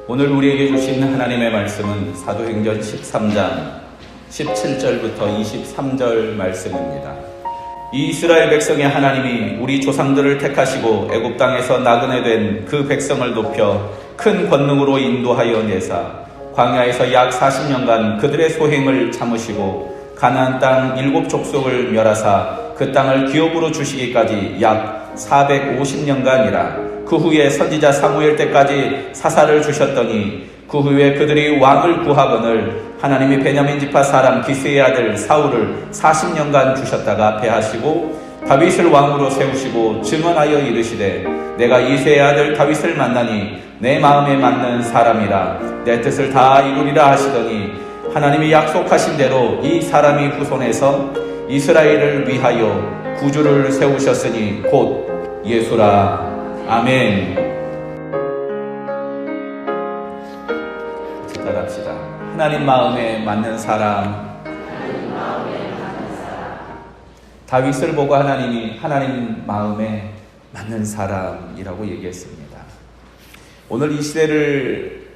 오늘 우리에게 주신 하나님의 말씀은 사도행전 13장 17절부터 23절 말씀입니다. 이 이스라엘 백성의 하나님이 우리 조상들을 택하시고 애굽 땅에서 나그네 된 그 백성을 높여 큰 권능으로 인도하여 내사 광야에서 약 40년간 그들의 소행을 참으시고 가나안 땅 7족속을 멸하사 그 땅을 기업으로 주시기까지 약 450년간이라. 그 후에 선지자 사무엘 때까지 사사를 주셨더니 그 후에 그들이 왕을 구하거늘 하나님이 베냐민 지파 사람 기스의 아들 사울을 40년간 주셨다가 패하시고 다윗을 왕으로 세우시고 증언하여 이르시되 내가 이새의 아들 다윗을 만나니 내 마음에 맞는 사람이라 내 뜻을 다 이루리라 하시더니 하나님이 약속하신 대로 이 사람이 후손에서 이스라엘을 위하여 구주를 세우셨으니 곧 예수라. 아멘. 따라합시다. 하나님 마음에 맞는 사람. 다윗을 보고 하나님이 하나님 마음에 맞는 사람이라고 얘기했습니다. 오늘 이 시대를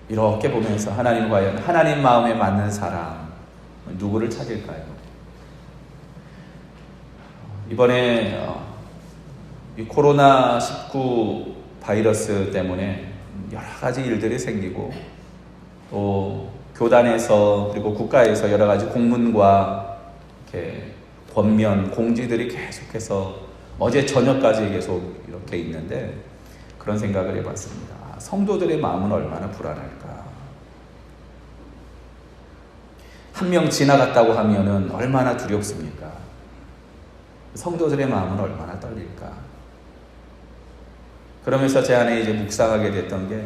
이렇게 보면서 하나님 과연 하나님 마음에 맞는 사람 누구를 찾을까요? 이번에 이 코로나19 바이러스 때문에 여러 가지 일들이 생기고 또 교단에서 그리고 국가에서 여러 가지 공문과 이렇게 권면 공지들이 계속해서 어제 저녁까지 계속 이렇게 있는데 그런 생각을 해봤습니다. 성도들의 마음은 얼마나 불안할까? 한 명 지나갔다고 하면은 얼마나 두렵습니까? 성도들의 마음은 얼마나 떨릴까? 그러면서 제 안에 이제 묵상하게 됐던 게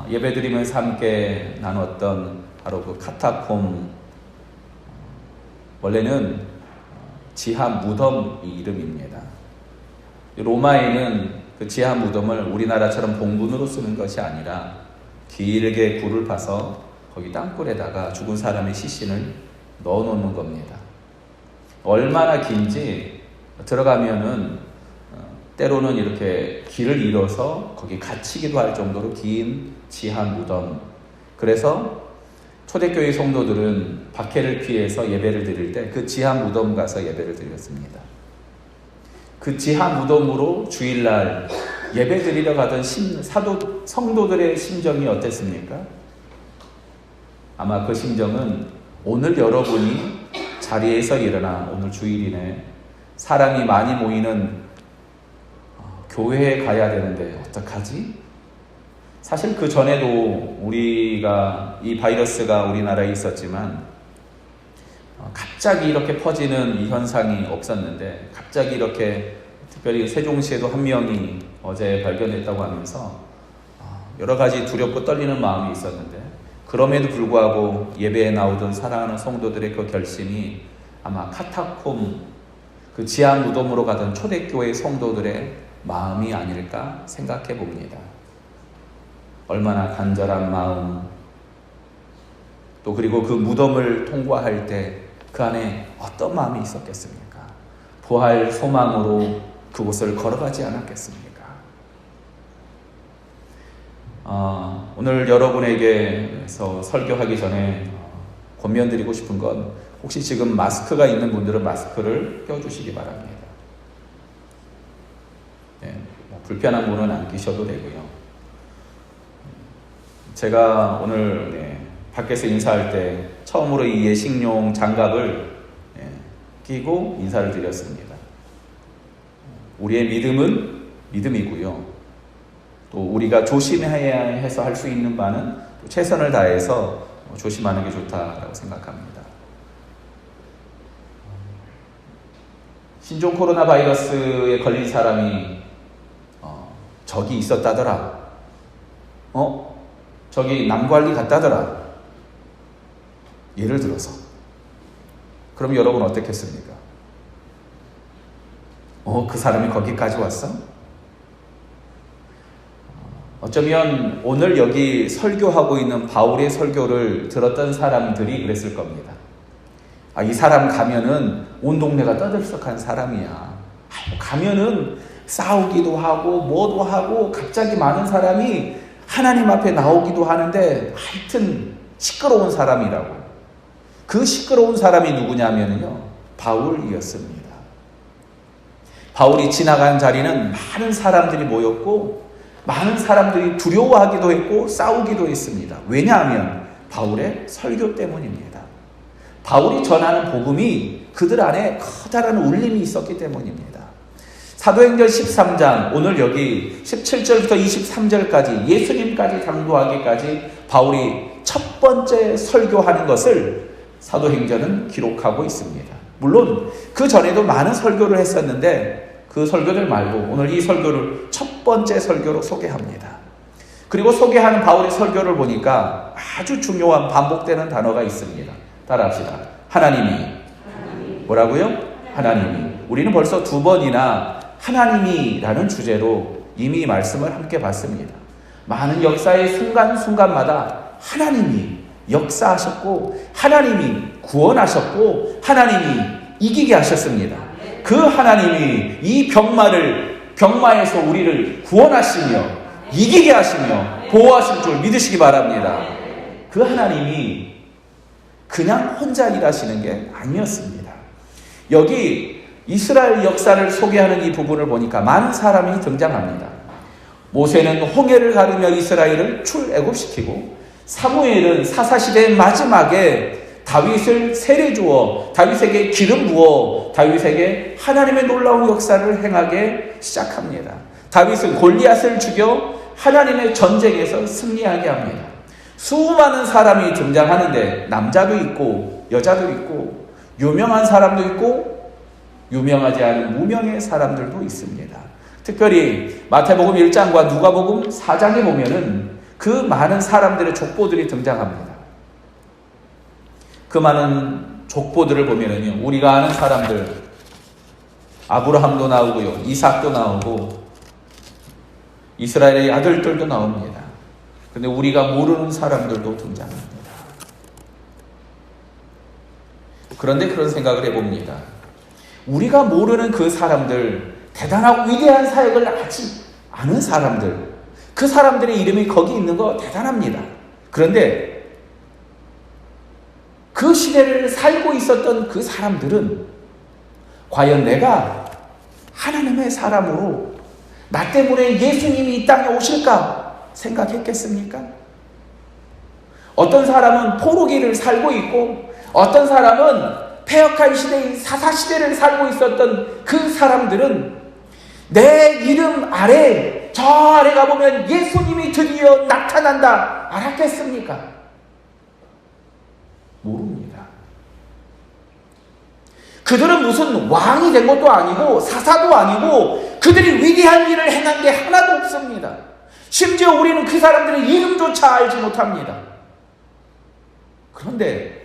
예배드리면서 함께 나눴던 바로 그 카타콤, 원래는 지하 무덤 이름입니다. 로마에는 그 지하 무덤을 우리나라처럼 봉분으로 쓰는 것이 아니라 길게 굴을 파서 거기 땅굴에다가 죽은 사람의 시신을 넣어놓는 겁니다. 얼마나 긴지 들어가면은 때로는 이렇게 길을 잃어서 거기 갇히기도 할 정도로 긴 지하 무덤. 그래서 초대교회 성도들은 박해를 피해서 예배를 드릴 때 그 지하 무덤 가서 예배를 드렸습니다. 그 지하 무덤으로 주일날 예배 드리러 가던 성도들의 심정이 어땠습니까? 아마 그 심정은 오늘 여러분이 자리에서 일어나 오늘 주일이네 사람이 많이 모이는 교회에 가야 되는데 어떡하지? 사실 그 전에도 우리가 이 바이러스가 우리나라에 있었지만 갑자기 이렇게 퍼지는 이 현상이 없었는데 갑자기 이렇게 특별히 세종시에도 한 명이 어제 발견됐다고 하면서 여러 가지 두렵고 떨리는 마음이 있었는데 그럼에도 불구하고 예배에 나오던 사랑하는 성도들의 그 결심이 아마 카타콤 그 지하 무덤으로 가던 초대교회 성도들의 마음이 아닐까 생각해 봅니다. 얼마나 간절한 마음, 또 그리고 그 무덤을 통과할 때 그 안에 어떤 마음이 있었겠습니까? 부활 소망으로 그곳을 걸어가지 않았겠습니까? 오늘 여러분에게서 설교하기 전에 권면드리고 싶은 건 혹시 지금 마스크가 있는 분들은 마스크를 껴주시기 바랍니다. 네, 불편한 분은 안 끼셔도 되고요. 제가 오늘 밖에서 인사할 때 처음으로 이 예식용 장갑을 끼고 인사를 드렸습니다. 우리의 믿음은 믿음이고요. 또 우리가 조심해야 해서 할 수 있는 바는 최선을 다해서 조심하는 게 좋다라고 생각합니다. 신종 코로나 바이러스에 걸린 사람이 저기 있었다더라. 저기 남관리 갔다더라. 예를 들어서. 그럼 여러분 어떻겠습니까? 그 사람이 거기까지 왔어? 어쩌면 오늘 여기 설교하고 있는 바울의 설교를 들었던 사람들이 그랬을 겁니다. 이 사람 가면은 온 동네가 떠들썩한 사람이야. 가면은 싸우기도 하고 뭐도 하고 갑자기 많은 사람이 하나님 앞에 나오기도 하는데 하여튼 시끄러운 사람이라고. 그 시끄러운 사람이 누구냐면요, 바울이었습니다. 바울이 지나간 자리는 많은 사람들이 모였고 많은 사람들이 두려워하기도 했고 싸우기도 했습니다. 왜냐하면 바울의 설교 때문입니다. 바울이 전하는 복음이 그들 안에 커다란 울림이 있었기 때문입니다. 사도행전 13장, 오늘 여기 17절부터 23절까지 예수님까지 당도하기까지 바울이 첫 번째 설교하는 것을 사도행전은 기록하고 있습니다. 물론 그 전에도 많은 설교를 했었는데 그 설교들 말고 오늘 이 설교를 첫 번째 설교로 소개합니다. 그리고 소개하는 바울의 설교를 보니까 아주 중요한 반복되는 단어가 있습니다. 따라합시다. 하나님이. 뭐라고요? 하나님이. 우리는 벌써 2번이나 하나님이라는 주제로 이미 말씀을 함께 봤습니다. 많은 역사의 순간순간마다 하나님이 역사하셨고 하나님이 구원하셨고 하나님이 이기게 하셨습니다. 그 하나님이 이 병마에서 우리를 구원하시며 이기게 하시며 보호하실 줄 믿으시기 바랍니다. 그 하나님이 그냥 혼자 일하시는 게 아니었습니다. 여기 이스라엘 역사를 소개하는 이 부분을 보니까 많은 사람이 등장합니다. 모세는 홍해를 가르며 이스라엘을 출애굽시키고 사무엘은 사사시대의 마지막에 다윗을 세례 주어 다윗에게 기름 부어 다윗에게 하나님의 놀라운 역사를 행하게 시작합니다. 다윗은 골리앗을 죽여 하나님의 전쟁에서 승리하게 합니다. 수많은 사람이 등장하는데 남자도 있고 여자도 있고 유명한 사람도 있고 유명하지 않은 무명의 사람들도 있습니다. 특별히 마태복음 1장과 누가복음 4장에 보면은 그 많은 사람들의 족보들이 등장합니다. 그 많은 족보들을 보면은요, 우리가 아는 사람들, 아브라함도 나오고요, 이삭도 나오고, 이스라엘의 아들들도 나옵니다. 근데 우리가 모르는 사람들도 등장합니다. 그런데 그런 생각을 해봅니다. 우리가 모르는 그 사람들, 대단하고 위대한 사역을 하지 않은 사람들, 그 사람들의 이름이 거기 있는 거 대단합니다. 그런데 그 시대를 살고 있었던 그 사람들은 과연 내가 하나님의 사람으로 나 때문에 예수님이 이 땅에 오실까 생각했겠습니까? 어떤 사람은 포로기를 살고 있고 어떤 사람은 폐역한 시대인 사사시대를 살고 있었던 그 사람들은 내 이름 아래, 저 아래 가보면 예수님이 드디어 나타난다 알았겠습니까? 모릅니다. 그들은 무슨 왕이 된 것도 아니고 사사도 아니고 그들이 위대한 일을 행한 게 하나도 없습니다. 심지어 우리는 그 사람들의 이름조차 알지 못합니다. 그런데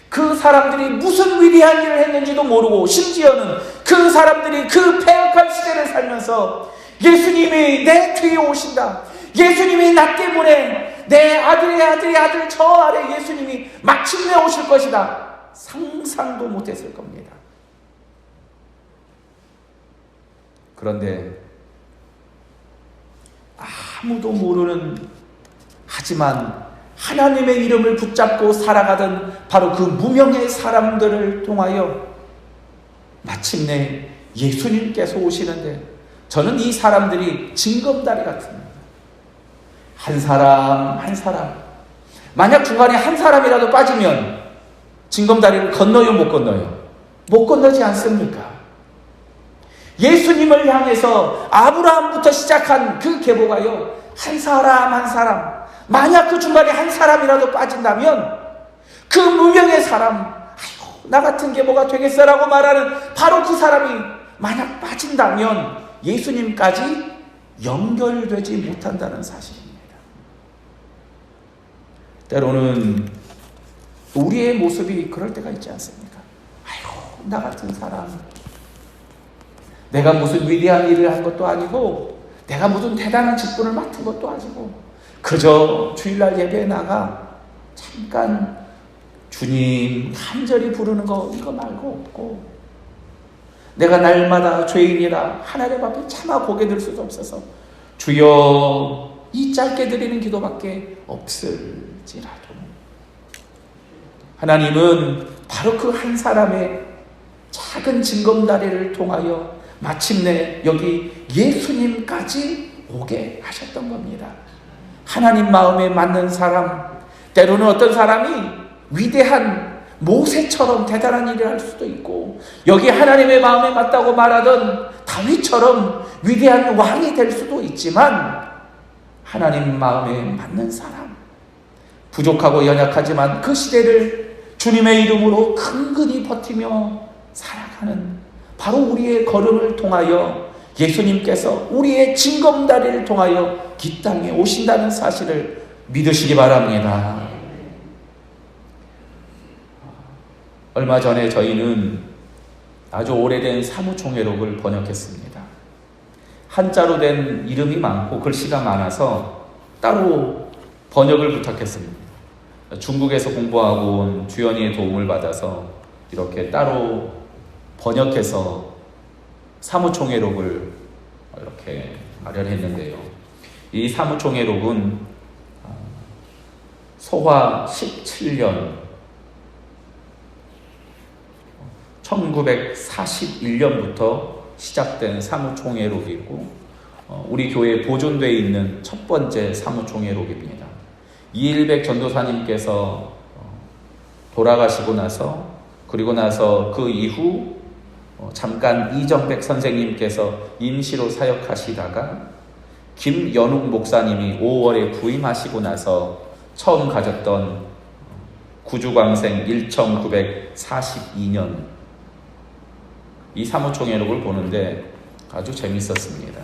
그 사람들이 무슨 위대한 일을 했는지도 모르고 심지어는 그 사람들이 그 폐역한 시대를 살면서 예수님이 내 뒤에 오신다. 예수님이 나 때문에 내 아들의 아들의 아들 저 아래 예수님이 마침내 오실 것이다. 상상도 못했을 겁니다. 그런데 아무도 모르는 하지만 하나님의 이름을 붙잡고 살아가던 바로 그 무명의 사람들을 통하여 마침내 예수님께서 오시는데 저는 이 사람들이 징검다리 같습니다. 한 사람 한 사람, 만약 중간에 한 사람이라도 빠지면 징검다리를 건너요 못 건너요? 못 건너지 않습니까? 예수님을 향해서 아브라함부터 시작한 그 계보가요, 한 사람 한 사람, 만약 그 중간에 한 사람이라도 빠진다면 그 무명의 사람, 아이고 나 같은 계보가 되겠어라고 말하는 바로 그 사람이 만약 빠진다면 예수님까지 연결되지 못한다는 사실입니다. 때로는 우리의 모습이 그럴 때가 있지 않습니까? 아이고 나 같은 사람, 내가 무슨 위대한 일을 한 것도 아니고 내가 무슨 대단한 직분을 맡은 것도 아니고 그저 주일날 예배에 나가 잠깐 주님 간절히 부르는 거 이거 말고 없고 내가 날마다 죄인이라 하나님 앞에 차마 고개 들 수도 없어서 주여 이 짧게 드리는 기도밖에 없을지라도 하나님은 바로 그 한 사람의 작은 징검다리를 통하여 마침내 여기 예수님까지 오게 하셨던 겁니다. 하나님 마음에 맞는 사람, 때로는 어떤 사람이 위대한 모세처럼 대단한 일을 할 수도 있고, 여기 하나님의 마음에 맞다고 말하던 다윗처럼 위대한 왕이 될 수도 있지만, 하나님 마음에 맞는 사람, 부족하고 연약하지만 그 시대를 주님의 이름으로 근근히 버티며 살아가는 바로 우리의 걸음을 통하여 예수님께서 우리의 징검다리를 통하여 이 땅에 오신다는 사실을 믿으시기 바랍니다. 얼마 전에 저희는 아주 오래된 사무총회록을 번역했습니다. 한자로 된 이름이 많고 글씨가 많아서 따로 번역을 부탁했습니다. 중국에서 공부하고 온 주연이의 도움을 받아서 이렇게 따로 번역해서 사무총회록을 이렇게 마련했는데요. 이 사무총회록은 소화 17년 1941년부터 시작된 사무총회록이고 우리 교회에 보존되어 있는 첫 번째 사무총회록입니다. 이일백 전도사님께서 돌아가시고 나서 그리고 나서 그 이후 잠깐 이정백 선생님께서 임시로 사역하시다가 김연욱 목사님이 5월에 부임하시고 나서 처음 가졌던 구주광생 1942년 이 사무총회록을 보는데 아주 재밌었습니다.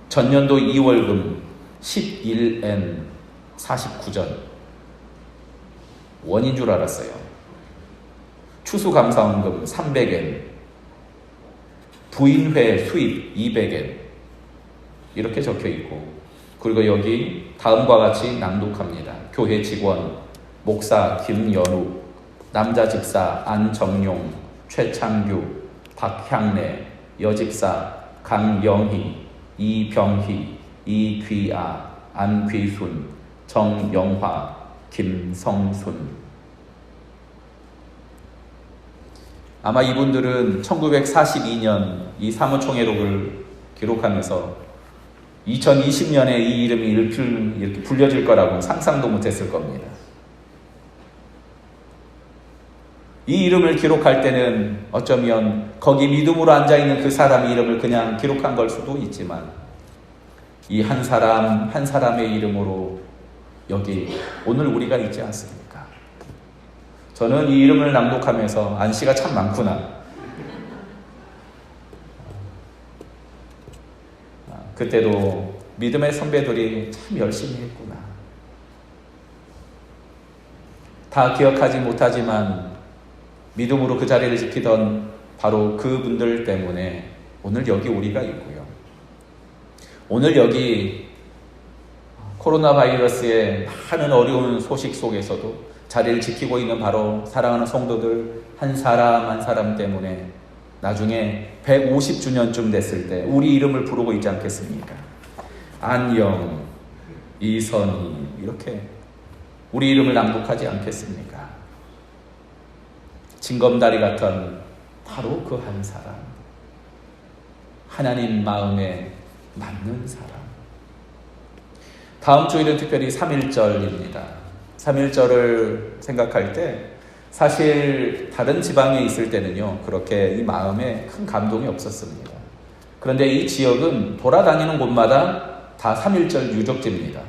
전년도 2월금 11N 49전 원인 줄 알았어요. 추수감사원금 300N, 부인회 수입 200N 이렇게 적혀 있고, 그리고 여기 다음과 같이 낭독합니다. 교회 직원 목사 김연욱, 남자 집사 안정용, 최창규, 박향래, 여집사 강영희, 이병희, 이귀아, 안귀순, 정영화, 김성순. 아마 이분들은 1942년 이 사무총회록을 기록하면서 2020년에 이 이름이 이렇게 불려질 거라고 상상도 못했을 겁니다. 이 이름을 기록할 때는 어쩌면 거기 믿음으로 앉아있는 그 사람의 이름을 그냥 기록한 걸 수도 있지만, 이 한 사람 한 사람의 이름으로 여기 오늘 우리가 있지 않습니까? 저는 이 이름을 낭독하면서 안씨가 참 많구나. 그때도 믿음의 선배들이 참 열심히 했구나. 다 기억하지 못하지만 믿음으로 그 자리를 지키던 바로 그분들 때문에 오늘 여기 우리가 있고요. 오늘 여기 코로나 바이러스의 많은 어려운 소식 속에서도 자리를 지키고 있는 바로 사랑하는 성도들 한 사람 한 사람 때문에 나중에 150주년쯤 됐을 때 우리 이름을 부르고 있지 않겠습니까? 안영, 이선희 이렇게 우리 이름을 낭독하지 않겠습니까? 징검다리 같은 바로 그 한 사람, 하나님 마음에 맞는 사람. 다음 주일은 특별히 3.1절입니다. 3.1절을 생각할 때 사실 다른 지방에 있을 때는요 그렇게 이 마음에 큰 감동이 없었습니다. 그런데 이 지역은 돌아다니는 곳마다 다 3.1절 유적지입니다.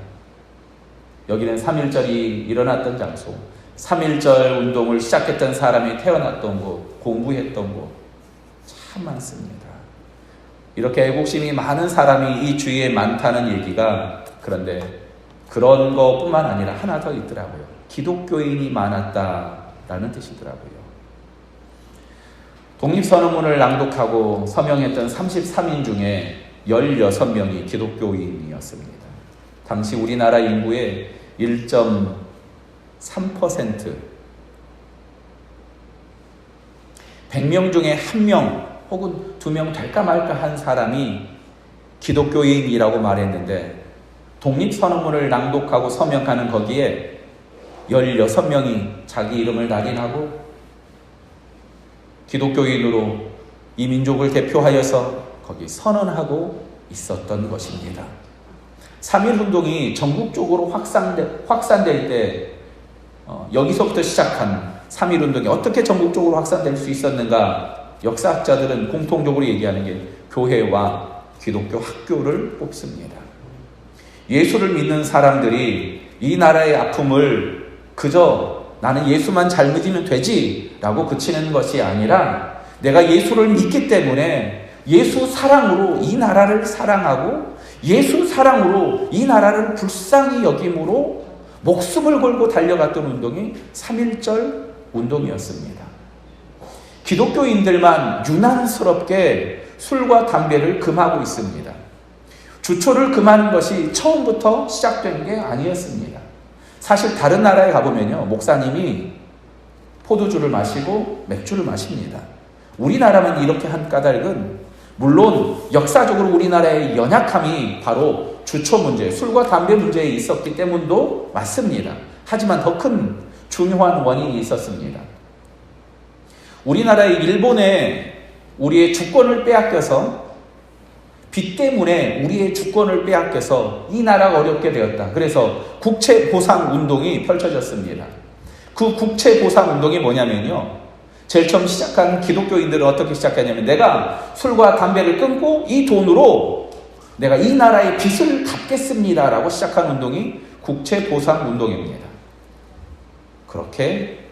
여기는 3.1절이 일어났던 장소, 3.1절 운동을 시작했던 사람이 태어났던 곳, 공부했던 곳 참 많습니다. 이렇게 애국심이 많은 사람이 이 주위에 많다는 얘기가, 그런데 그런 것뿐만 아니라 하나 더 있더라고요. 기독교인이 많았다라는 뜻이더라고요. 독립선언문을 낭독하고 서명했던 33인 중에 16명이 기독교인이었습니다. 당시 우리나라 인구의 1.3%, 100명 중에 1명 혹은 2명 될까 말까 한 사람이 기독교인이라고 말했는데 독립선언문을 낭독하고 서명하는 거기에 16명이 자기 이름을 낙인하고 기독교인으로 이 민족을 대표하여서 거기 선언하고 있었던 것입니다. 3.1운동이 전국적으로 확산될 때 여기서부터 시작한 3.1운동이 어떻게 전국적으로 확산될 수 있었는가? 역사학자들은 공통적으로 얘기하는 게 교회와 기독교 학교를 뽑습니다. 예수를 믿는 사람들이 이 나라의 아픔을 그저 나는 예수만 잘 믿으면 되지 라고 그치는 것이 아니라 내가 예수를 믿기 때문에 예수 사랑으로 이 나라를 사랑하고 예수 사랑으로 이 나라를 불쌍히 여김으로 목숨을 걸고 달려갔던 운동이 3.1절 운동이었습니다. 기독교인들만 유난스럽게 술과 담배를 금하고 있습니다. 주초를 금하는 것이 처음부터 시작된 게 아니었습니다. 사실 다른 나라에 가보면요, 목사님이 포도주를 마시고 맥주를 마십니다. 우리나라만 이렇게 한 까닭은 물론 역사적으로 우리나라의 연약함이 바로 주초 문제, 술과 담배 문제에 있었기 때문도 맞습니다. 하지만 더 큰 중요한 원인이 있었습니다. 우리나라의 일본에 우리의 주권을 빼앗겨서 빚 때문에 우리의 주권을 빼앗겨서 이 나라가 어렵게 되었다. 그래서 국채보상운동이 펼쳐졌습니다. 그 국채보상운동이 뭐냐면요, 제일 처음 시작한 기독교인들은 어떻게 시작하냐면 내가 술과 담배를 끊고 이 돈으로 내가 이 나라의 빚을 갚겠습니다 라고 시작한 운동이 국채보상운동입니다. 그렇게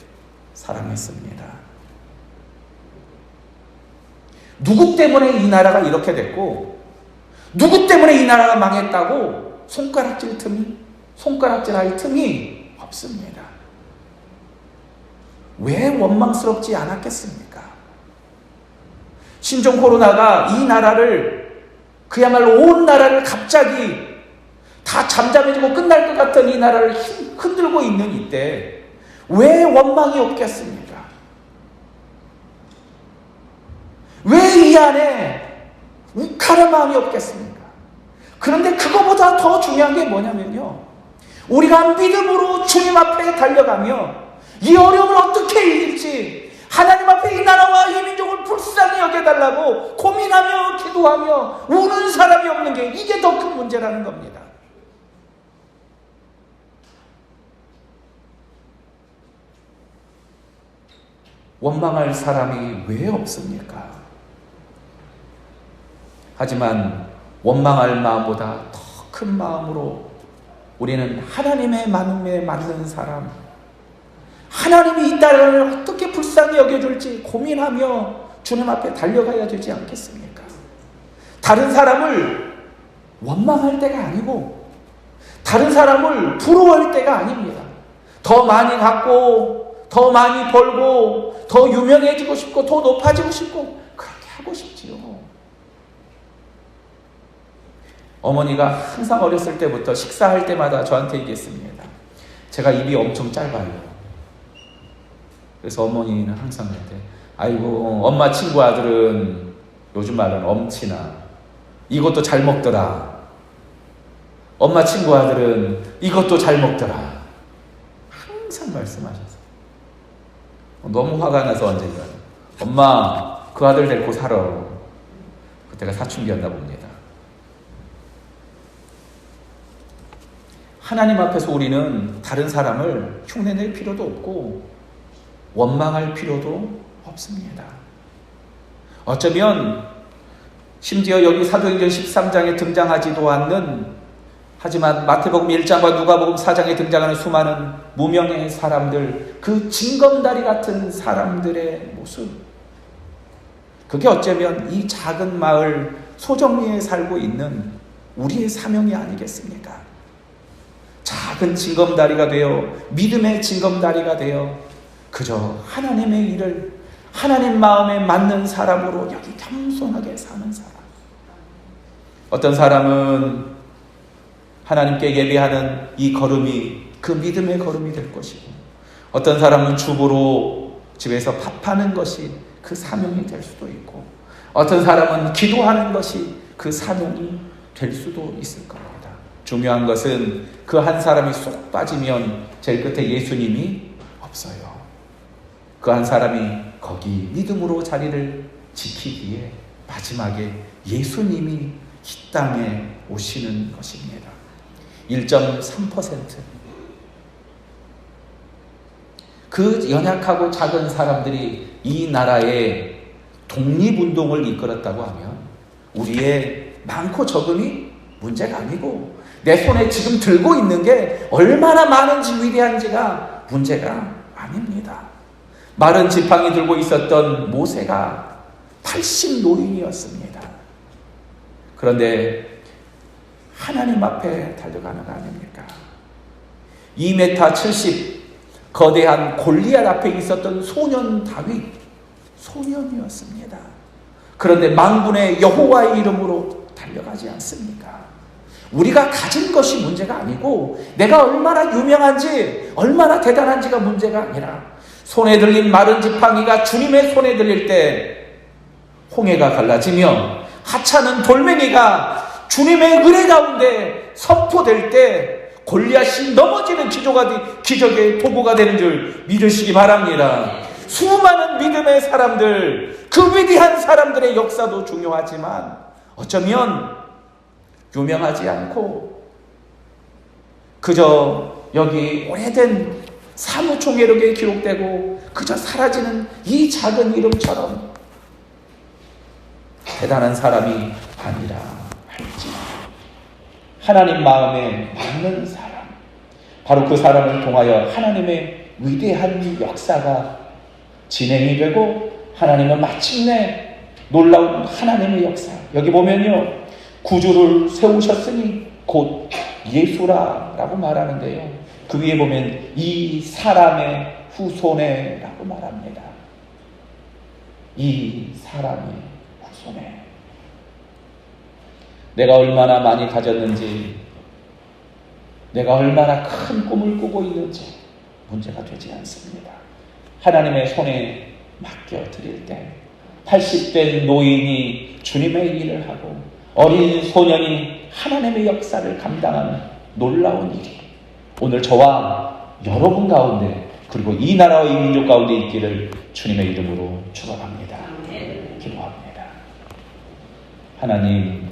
사랑했습니다. 누구 때문에 이 나라가 이렇게 됐고 누구 때문에 이 나라가 망했다고 손가락질할 틈이 없습니다. 왜 원망스럽지 않았겠습니까? 신종 코로나가 이 나라를, 그야말로 온 나라를 갑자기 다 잠잠해지고 끝날 것 같던 이 나라를 흔들고 있는 이때 왜 원망이 없겠습니까? 왜 이 안에 욱하는 마음이 없겠습니까? 그런데 그거보다 더 중요한 게 뭐냐면요, 우리가 믿음으로 주님 앞에 달려가며 이 어려움을 어떻게 이길지 하나님 앞에 이 나라와 이 민족을 불쌍히 여겨달라고 고민하며 기도하며 우는 사람이 없는 게 이게 더 큰 문제라는 겁니다. 원망할 사람이 왜 없습니까? 하지만 원망할 마음보다 더 큰 마음으로 우리는 하나님의 마음에 맞는 사람, 하나님이 이 나라를 어떻게 불쌍히 여겨줄지 고민하며 주님 앞에 달려가야 되지 않겠습니까? 다른 사람을 원망할 때가 아니고 다른 사람을 부러워할 때가 아닙니다. 더 많이 갖고 더 많이 벌고 더 유명해지고 싶고 더 높아지고 싶고 그렇게 하고 싶지요. 어머니가 항상 어렸을 때부터 식사할 때마다 저한테 얘기했습니다. 제가 입이 엄청 짧아요. 그래서 어머니는 항상 그때 아이고 엄마 친구 아들은 요즘 말은 엄친아 이것도 잘 먹더라. 엄마 친구 아들은 이것도 잘 먹더라. 항상 말씀하셨어요. 너무 화가 나서 언젠가 엄마 그 아들 데리고 살아. 그때가 사춘기였나 봅니다. 하나님 앞에서 우리는 다른 사람을 흉내낼 필요도 없고 원망할 필요도 없습니다. 어쩌면 심지어 여기 사도행전 13장에 등장하지도 않는, 하지만 마태복음 1장과 누가복음 4장에 등장하는 수많은 무명의 사람들, 그 징검다리 같은 사람들의 모습, 그게 어쩌면 이 작은 마을 소정리에 살고 있는 우리의 사명이 아니겠습니까? 작은 징검다리가 되어 믿음의 징검다리가 되어 그저 하나님의 일을 하나님 마음에 맞는 사람으로 여기 겸손하게 사는 사람. 어떤 사람은 하나님께 예배하는 이 걸음이 그 믿음의 걸음이 될 것이고, 어떤 사람은 주부로 집에서 밥하는 것이 그 사명이 될 수도 있고, 어떤 사람은 기도하는 것이 그 사명이 될 수도 있을 겁니다. 중요한 것은 그 한 사람이 쏙 빠지면 제일 끝에 예수님이 없어요. 그 한 사람이 거기 믿음으로 자리를 지키기에 마지막에 예수님이 이 땅에 오시는 것입니다. 1.3%. 그 연약하고 작은 사람들이 이 나라의 독립운동을 이끌었다고 하면 우리의 많고 적음이 문제가 아니고 내 손에 지금 들고 있는 게 얼마나 많은지 위대한지가 문제가 아닙니다. 마른 지팡이 들고 있었던 모세가 80노인이었습니다. 그런데 하나님 앞에 달려가는 거 아닙니까? 2m 70 거대한 골리앗 앞에 있었던 소년 다윗, 소년이었습니다. 그런데 만군의 여호와의 이름으로 달려가지 않습니까? 우리가 가진 것이 문제가 아니고 내가 얼마나 유명한지 얼마나 대단한지가 문제가 아니라 손에 들린 마른 지팡이가 주님의 손에 들릴 때 홍해가 갈라지며 하찮은 돌멩이가 주님의 은혜 가운데 선포될 때 골리앗이 넘어지는 기적의 도구가 되는 줄 믿으시기 바랍니다. 수많은 믿음의 사람들, 그 위대한 사람들의 역사도 중요하지만 어쩌면 유명하지 않고 그저 여기 오래된 사무총회록에 기록되고 그저 사라지는 이 작은 이름처럼 대단한 사람이 아니라 할지 하나님 마음에 맞는 사람, 바로 그 사람을 통하여 하나님의 위대한 역사가 진행이 되고 하나님은 마침내 놀라운 하나님의 역사, 여기 보면요 구주를 세우셨으니 곧 예수라라고 말하는데요, 그 위에 보면 이 사람의 후손에라고 말합니다. 이 사람의 후손에. 내가 얼마나 많이 가졌는지, 내가 얼마나 큰 꿈을 꾸고 있는지 문제가 되지 않습니다. 하나님의 손에 맡겨드릴 때 80된 노인이 주님의 일을 하고 어린 소년이 하나님의 역사를 감당하는 놀라운 일이 오늘 저와 여러분 가운데 그리고 이 나라와 이 민족 가운데 있기를 주님의 이름으로 축원합니다. 기도합니다. 하나님,